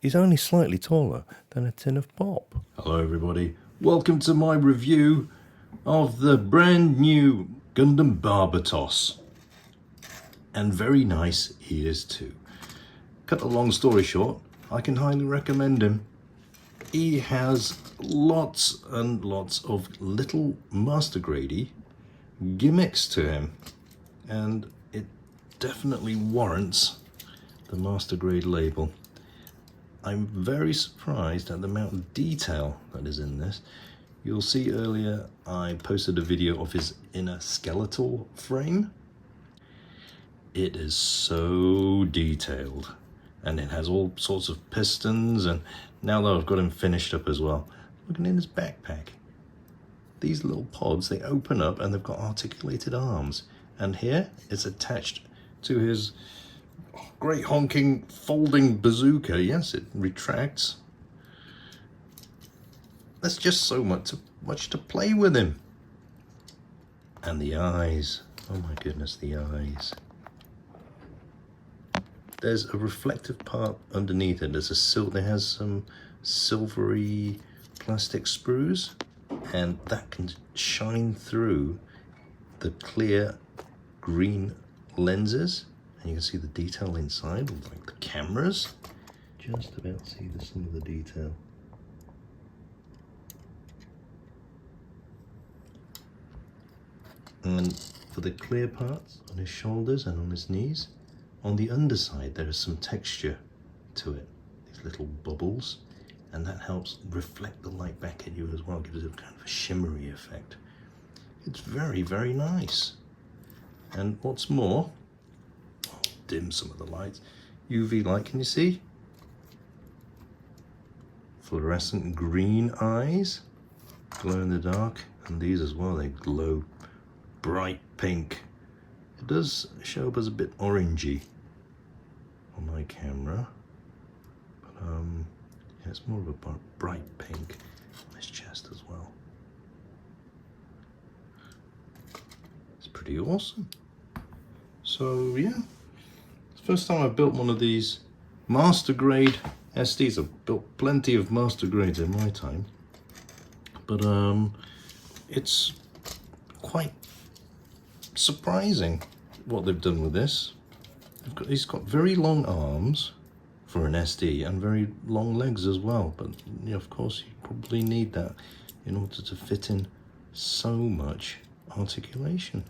He's only slightly taller than a tin of pop. Hello everybody, welcome to my review of the brand new Gundam Barbatos. And very nice he is too. Cut a long story short, I can highly recommend him. He has lots and lots of little master grade gimmicks to him, and it definitely warrants the master grade label. I'm very surprised at the amount of detail that is in this. You'll see earlier I posted a video of his inner skeletal frame. It is so detailed, and it has all sorts of pistons, and now that I've got him finished up as well, looking in his backpack. These little pods, they open up and they've got articulated arms, and here it's attached to his great honking folding bazooka. Yes, it retracts. There's just so much to play with him. And the eyes, oh my goodness, the eyes. There's a reflective part underneath it. There has some silvery plastic sprues, and that can shine through the clear green lenses, and you can see the detail inside, like the cameras. Just about see some of the detail. And for the clear parts on his shoulders and on his knees, on the underside there is some texture to it, these little bubbles, and that helps reflect the light back at you as well, gives it kind of a shimmery effect. It's very, very nice. And what's more, I'll dim some of the lights, UV light, can you see? Fluorescent green eyes, glow in the dark, and these as well, they glow bright pink. It does show up as a bit orangey on my camera, but yeah, it's more of a bright pink on his chest as well. It's pretty awesome. So yeah, it's the first time I've built one of these master grade SDs. I've built plenty of master grades in my time, but it's quite surprising what they've done with this. He's got very long arms for an SD and very long legs as well, but you know, of course you probably need that in order to fit in so much articulation,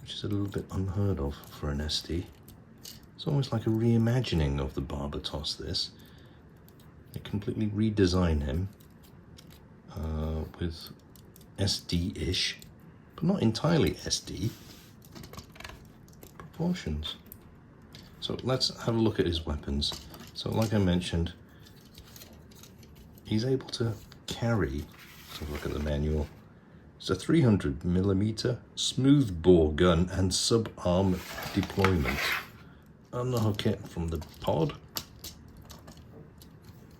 which is a little bit unheard of for an SD. It's almost like a reimagining of the Barbatos, this. They completely redesigned him with SD-ish, but not entirely SD proportions. So let's have a look at his weapons. So like I mentioned, he's able to carry, let's have a look at the manual, it's a 300mm smoothbore gun and sub-arm deployment. Unhook it from the pod.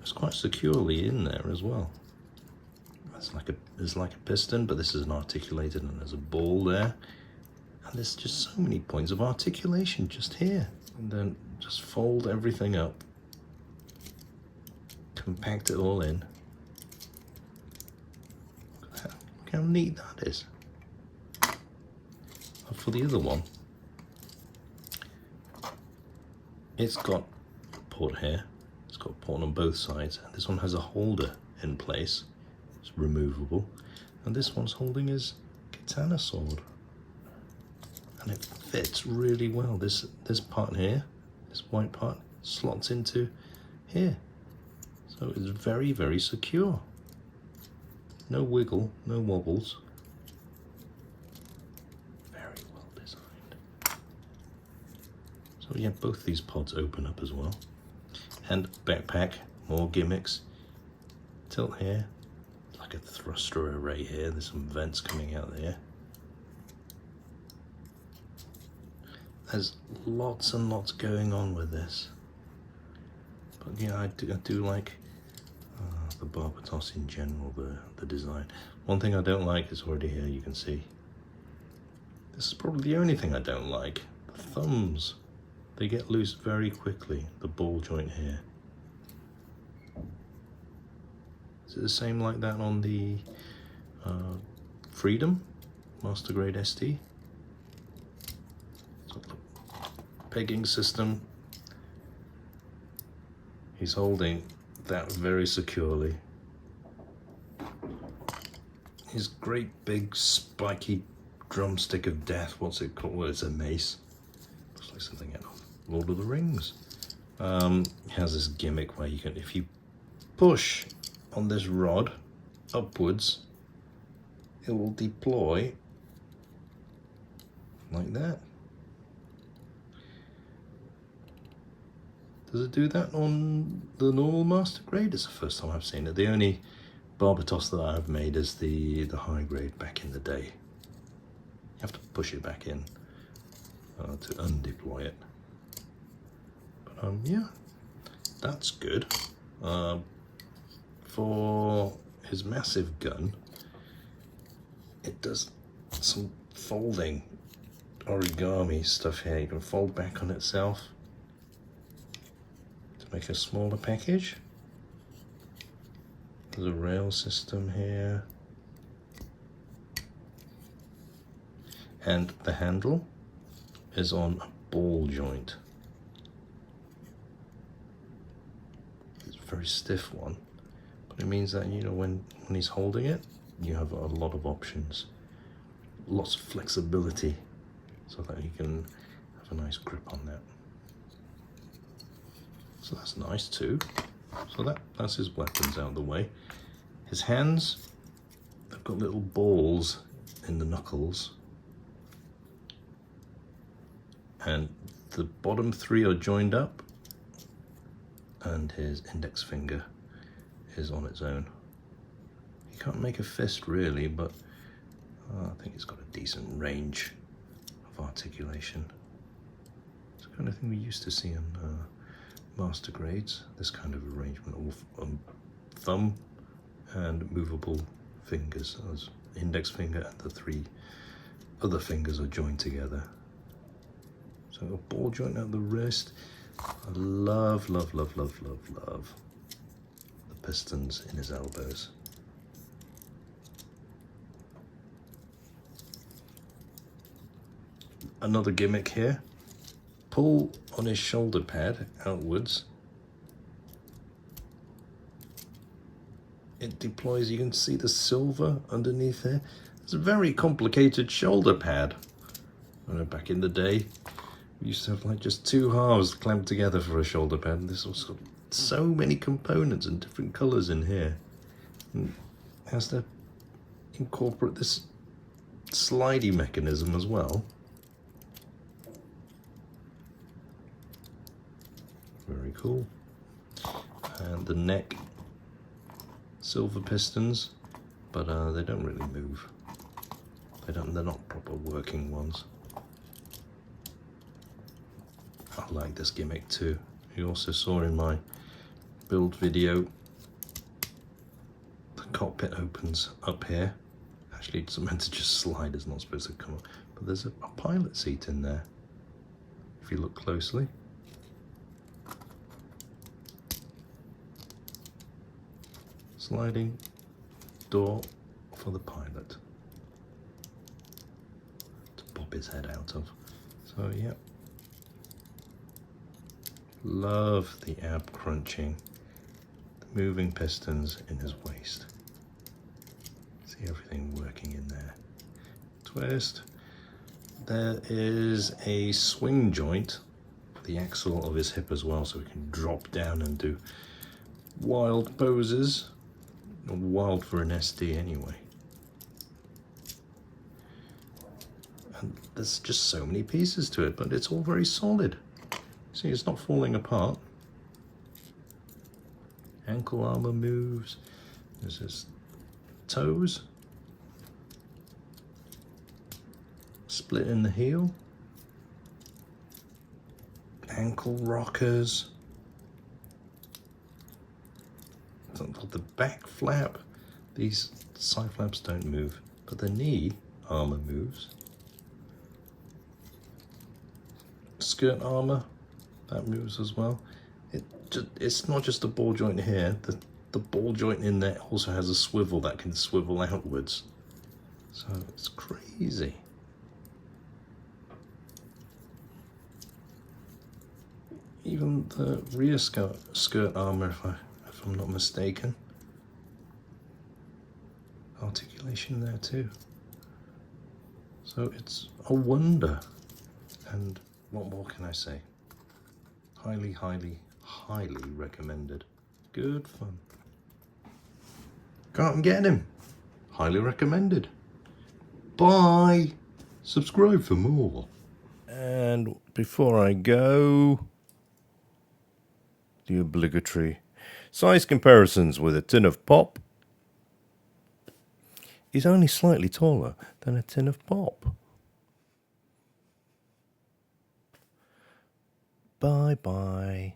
It's quite securely in there as well. It's like a piston, but this is an articulated, and there's a ball there. And there's just so many points of articulation just here. And then just fold everything up, compact it all in. Look how neat that is. And for the other one, it's got a port here. It's got a port on both sides, and this one has a holder in place. It's removable, and this one's holding his katana sword, and it fits really well. This part here, this white part, slots into here, so it's very, very secure. No wiggle, no wobbles. Very well designed. So yeah, both these pods open up as well. And backpack, more gimmicks. Tilt here, like a thruster array here. There's some vents coming out there. There's lots and lots going on with this. But yeah, I do like the Barbatos in general, the design. One thing I don't like is already here, you can see. This is probably the only thing I don't like. The thumbs. They get loose very quickly, the ball joint here. Is it the same like that on the Freedom Master Grade SD? So the pegging system. He's holding that very securely. His great big spiky drumstick of death, what's it called? Well, it's a mace. Looks like something out of Lord of the Rings. He has this gimmick where you can, if you push on this rod upwards, it will deploy like that. Does it do that on the normal Master Grade? It's the first time I've seen it. The only Barbatos that I've made is the high grade back in the day. You have to push it back in to undeploy it. But yeah, that's good. For his massive gun, it does some folding origami stuff here. You can fold back on itself to make a smaller package. There's a rail system here. And the handle is on a ball joint. It's a very stiff one, but it means that, you know, when he's holding it, you have a lot of options, lots of flexibility, so that you can have a nice grip on that. So that's nice too. So that's his weapons out of the way. His hands, they've got little balls in the knuckles. And the bottom three are joined up. And his index finger is on its own. He can't make a fist really, but I think it's got a decent range of articulation. It's the kind of thing we used to see in Master Grades, this kind of arrangement of thumb and movable fingers. As index finger and the three other fingers are joined together. So a ball joint at the wrist. I love, love, love, love, love, love the pistons in his elbows. Another gimmick here. Pull on his shoulder pad outwards. It deploys, you can see the silver underneath here. It's a very complicated shoulder pad. I know back in the day, we used to have like just two halves clamped together for a shoulder pad. And this was got so many components and different colors in here. And it has to incorporate this slidey mechanism as well. Very cool. And the neck, silver pistons, but they don't really move. They're not proper working ones. I like this gimmick too. You also saw in my build video, the cockpit opens up here. Actually, it's meant to just slide, it's not supposed to come up. But there's a pilot seat in there, if you look closely. Sliding door for the pilot to pop his head out of. So yeah, love the ab crunching, the moving pistons in his waist. See everything working in there. Twist. There is a swing joint for the axle of his hip as well, so he can drop down and do wild poses. Wild for an SD anyway. And there's just so many pieces to it, but it's all very solid. See, it's not falling apart. Ankle armor moves. There's his toes. Split in the heel. Ankle rockers. The back flap, these side flaps don't move, but the knee armor moves. Skirt armor, that moves as well. It's not just a ball joint here, the the ball joint in there also has a swivel that can swivel outwards. So it's crazy. Even the rear skirt armour, if I'm not mistaken. Articulation there too. So it's a wonder. And what more can I say? Highly, highly, highly recommended. Good fun. Go out and get him. Highly recommended. Bye. Subscribe for more. And before I go, the obligatory size comparisons with a tin of pop is only slightly taller than a tin of pop. Bye bye.